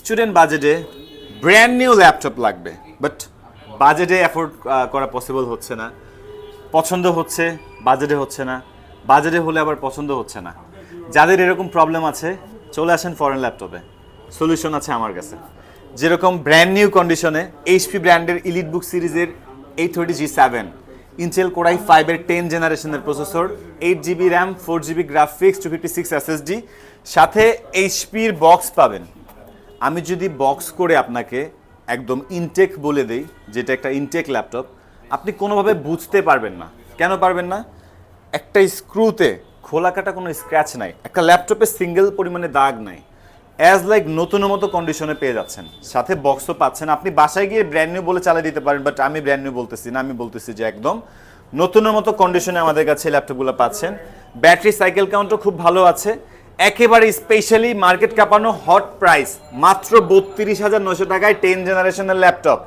Student বাজেটে brand new laptop লাগবে, but বাজেটে অ্যাফোর্ড করা পসিবল হচ্ছে না। পছন্দ হচ্ছে, বাজেটে হচ্ছে না, বাজেটে হলে আবার পছন্দ হচ্ছে না। যাদের এরকম প্রবলেম আছে চলে আসেন ফরেন ল্যাপটপে, সলিউশন আছে আমার কাছে। যেরকম ব্র্যান্ড নিউ কন্ডিশনে এইচপি ব্র্যান্ডের ইলিট বুক সিরিজের 830G7 ইন্টেল কোর i5-এর 10 জেনারেশনের processor, 8GB RAM, 4GB graphics, 256 SSD, সাথে এইচপির বক্স পাবেন। আমি যদি বক্স করে আপনাকে একদম ইনটেক বলে দেই, যেটা একটা ইনটেক ল্যাপটপ, আপনি কোনোভাবে বুঝতে পারবেন না। কেন পারবেন না? একটা স্ক্রুতে খোলা কাটা কোনো স্ক্র্যাচ নাই, একটা ল্যাপটপে সিঙ্গেল পরিমাণে দাগ নাই, অ্যাজ লাইক নতুনের মতো কন্ডিশনে পেয়ে যাচ্ছেন, সাথে বক্সও পাচ্ছেন। আপনি বাসায় গিয়ে ব্র্যান্ড নিউ বলে চালিয়ে দিতে পারেন, বাট আমি ব্র্যান্ড নিউ বলতেছি না, আমি বলতেছি যে একদম নতুনের মতো কন্ডিশনে আমাদের কাছে ল্যাপটপগুলো পাচ্ছেন। ব্যাটারি সাইকেল কাউন্টও খুব ভালো আছে। একেবারে স্পেশালি মার্কেট কাঁপানো হট প্রাইস মাত্র 32,900 টাকায় 10 জেনারেশনের ল্যাপটপ।